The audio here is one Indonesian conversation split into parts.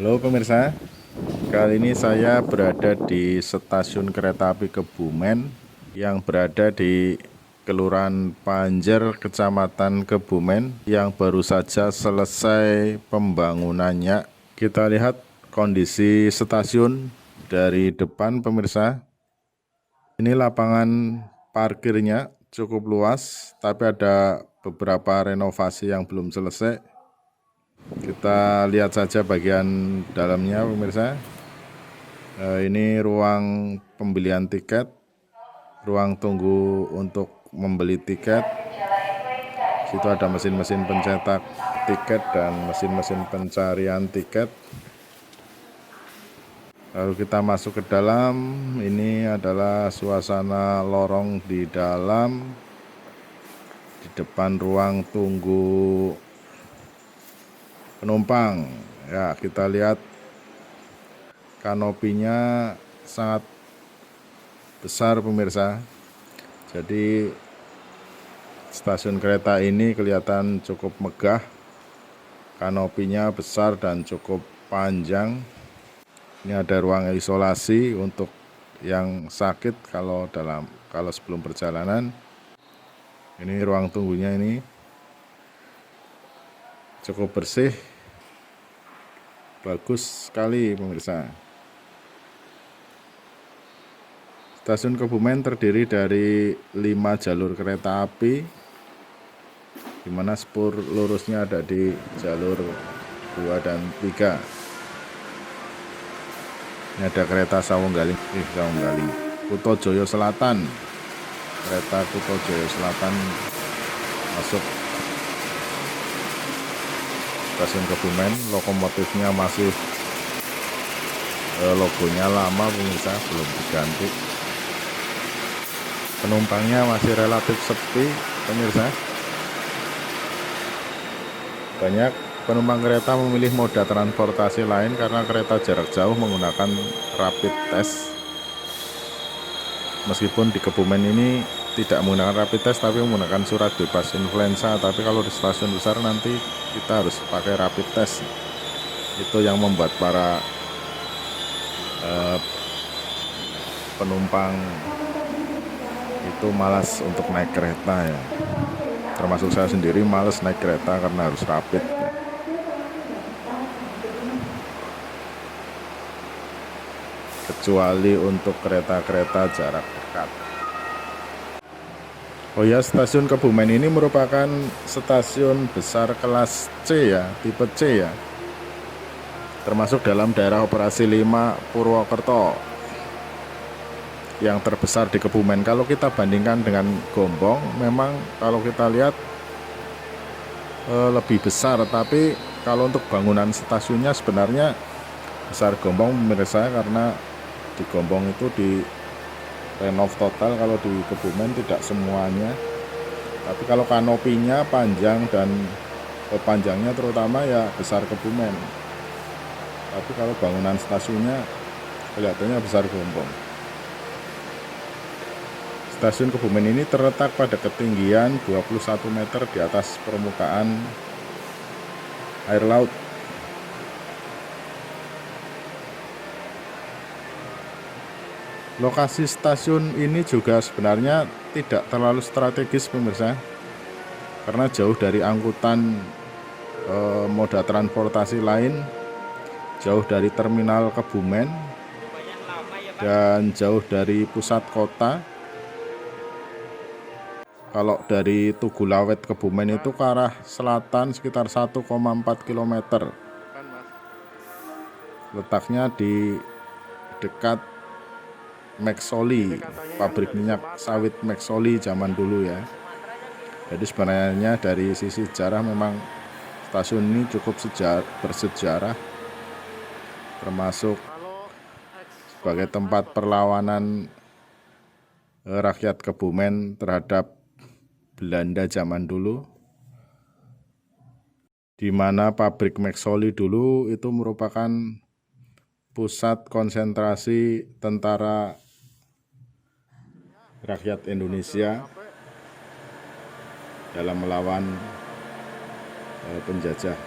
Halo pemirsa, kali ini saya berada di stasiun kereta api Kebumen yang berada di Kelurahan Panjer, Kecamatan Kebumen yang baru saja selesai pembangunannya. Kita lihat kondisi stasiun dari depan pemirsa. Ini lapangan parkirnya cukup luas, tapi ada beberapa renovasi yang belum selesai. Kita lihat saja bagian dalamnya pemirsa. Ini ruang pembelian tiket, ruang tunggu untuk membeli tiket. Situ ada mesin-mesin pencetak tiket dan mesin-mesin pencarian tiket. Lalu kita masuk ke dalam. Ini adalah suasana lorong di dalam. Di depan ruang tunggu penumpang. Ya, kita lihat kanopinya sangat besar pemirsa. Jadi stasiun kereta ini kelihatan cukup megah. Kanopinya besar dan cukup panjang. Ini ada ruang isolasi untuk yang sakit kalau sebelum perjalanan. Ini ruang tunggunya ini cukup bersih. Bagus sekali pemirsa. Stasiun Kebumen terdiri dari 5 jalur kereta api, di mana spur lurusnya ada di jalur 2 dan 3. Ini ada kereta Sawunggaling, Kutojoyo Selatan. Kereta Kutojoyo Selatan masuk stasiun Kebumen. Lokomotifnya masih logonya lama pemirsa, belum diganti. Penumpangnya masih relatif sepi pemirsa. Banyak penumpang kereta memilih moda transportasi lain karena kereta jarak jauh menggunakan rapid test. Meskipun di Kebumen ini tidak menggunakan rapid test tapi menggunakan surat bebas influenza, tapi kalau di stasiun besar nanti kita harus pakai rapid test. Itu yang membuat para penumpang itu malas untuk naik kereta ya. Termasuk saya sendiri malas naik kereta karena harus rapid. Kecuali untuk kereta-kereta jarak dekat. Oh ya, stasiun Kebumen ini merupakan stasiun besar kelas C ya, tipe C ya. Termasuk dalam daerah operasi 5 Purwokerto. Yang terbesar di Kebumen. Kalau kita bandingkan dengan Gombong, memang kalau kita lihat lebih besar, tapi kalau untuk bangunan stasiunnya sebenarnya besar Gombong pemirsa, karena di Gombong itu di renov total, kalau di Kebumen tidak semuanya. Tapi kalau kanopinya panjang dan panjangnya terutama ya besar Kebumen. Tapi kalau bangunan stasiunnya kelihatannya besar Gombong. Stasiun Kebumen ini terletak pada ketinggian 21 meter di atas permukaan air laut. Lokasi stasiun ini juga sebenarnya tidak terlalu strategis pemirsa, karena jauh dari angkutan moda transportasi lain, jauh dari terminal Kebumen, dan jauh dari pusat kota. Kalau dari Tugu Lawet Kebumen itu ke arah selatan sekitar 1,4 km. Letaknya di dekat Maxoli, pabrik minyak sawit Maxoli zaman dulu ya. Jadi sebenarnya dari sisi sejarah memang stasiun ini cukup bersejarah, termasuk sebagai tempat perlawanan rakyat Kebumen terhadap Belanda zaman dulu, di mana pabrik Maxoli dulu itu merupakan pusat konsentrasi tentara rakyat Indonesia dalam melawan penjajah.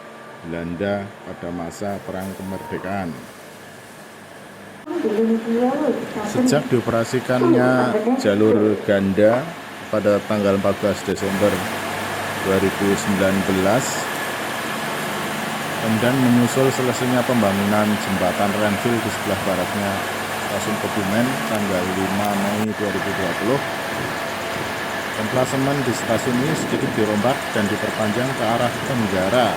Belanda pada masa Perang Kemerdekaan. Sejak dioperasikannya jalur ganda pada tanggal 14 Desember 2019, dan menyusul selesainya pembangunan jembatan Renville di sebelah baratnya stasiun Kebumen tanggal 5 Mei 2020, emplasemen di stasiun ini sedikit dirombak dan diperpanjang ke arah tenggara.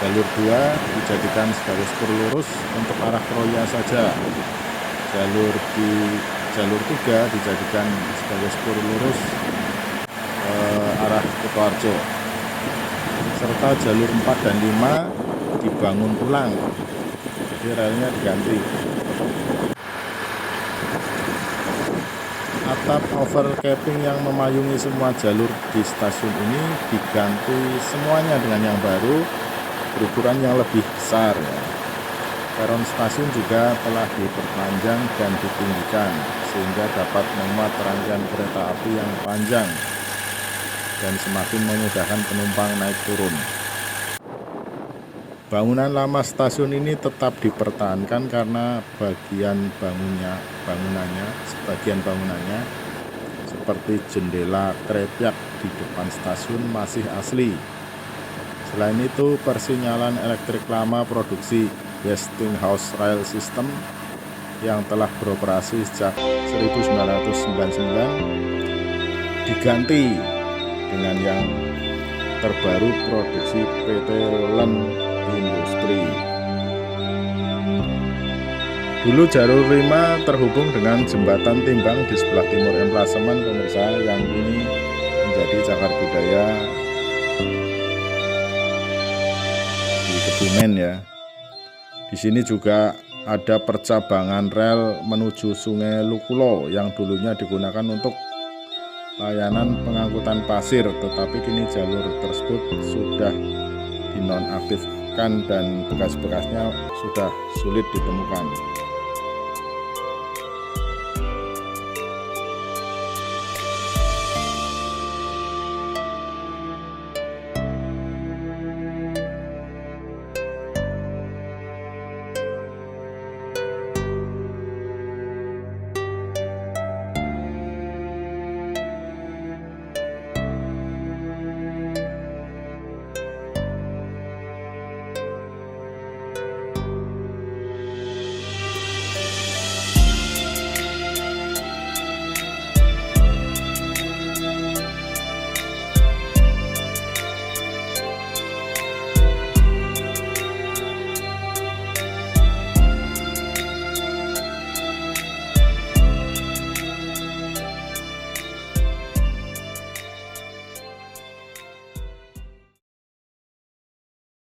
Jalur 2 dijadikan sebagai spur lurus untuk arah Kroya saja. Jalur 3 dijadikan sebagai spur lurus arah Kutoarjo. Serta jalur 4 dan 5 dibangun ulang. Jadi relnya diganti. Atap overcapping yang memayungi semua jalur di stasiun ini diganti semuanya dengan yang baru berukuran yang lebih besar. Peron stasiun juga telah diperpanjang dan ditinggikan sehingga dapat memuat rangkaian kereta api yang panjang dan semakin memudahkan penumpang naik turun. Bangunan lama stasiun ini tetap dipertahankan karena sebagian bangunannya seperti jendela krepiak di depan stasiun masih asli. Selain itu, persinyalan elektrik lama produksi Westinghouse Rail System yang telah beroperasi sejak 1999 diganti dengan yang terbaru produksi PT Len Industri. Dulu jalur 5 terhubung dengan jembatan timbang di sebelah timur emplasemen pemirsa, yang kini menjadi cagar budaya di Kebumen ya. Di sini juga ada percabangan rel menuju Sungai Lukulo yang dulunya digunakan untuk layanan pengangkutan pasir, tetapi kini jalur tersebut sudah dinonaktifkan dan bekas-bekasnya sudah sulit ditemukan.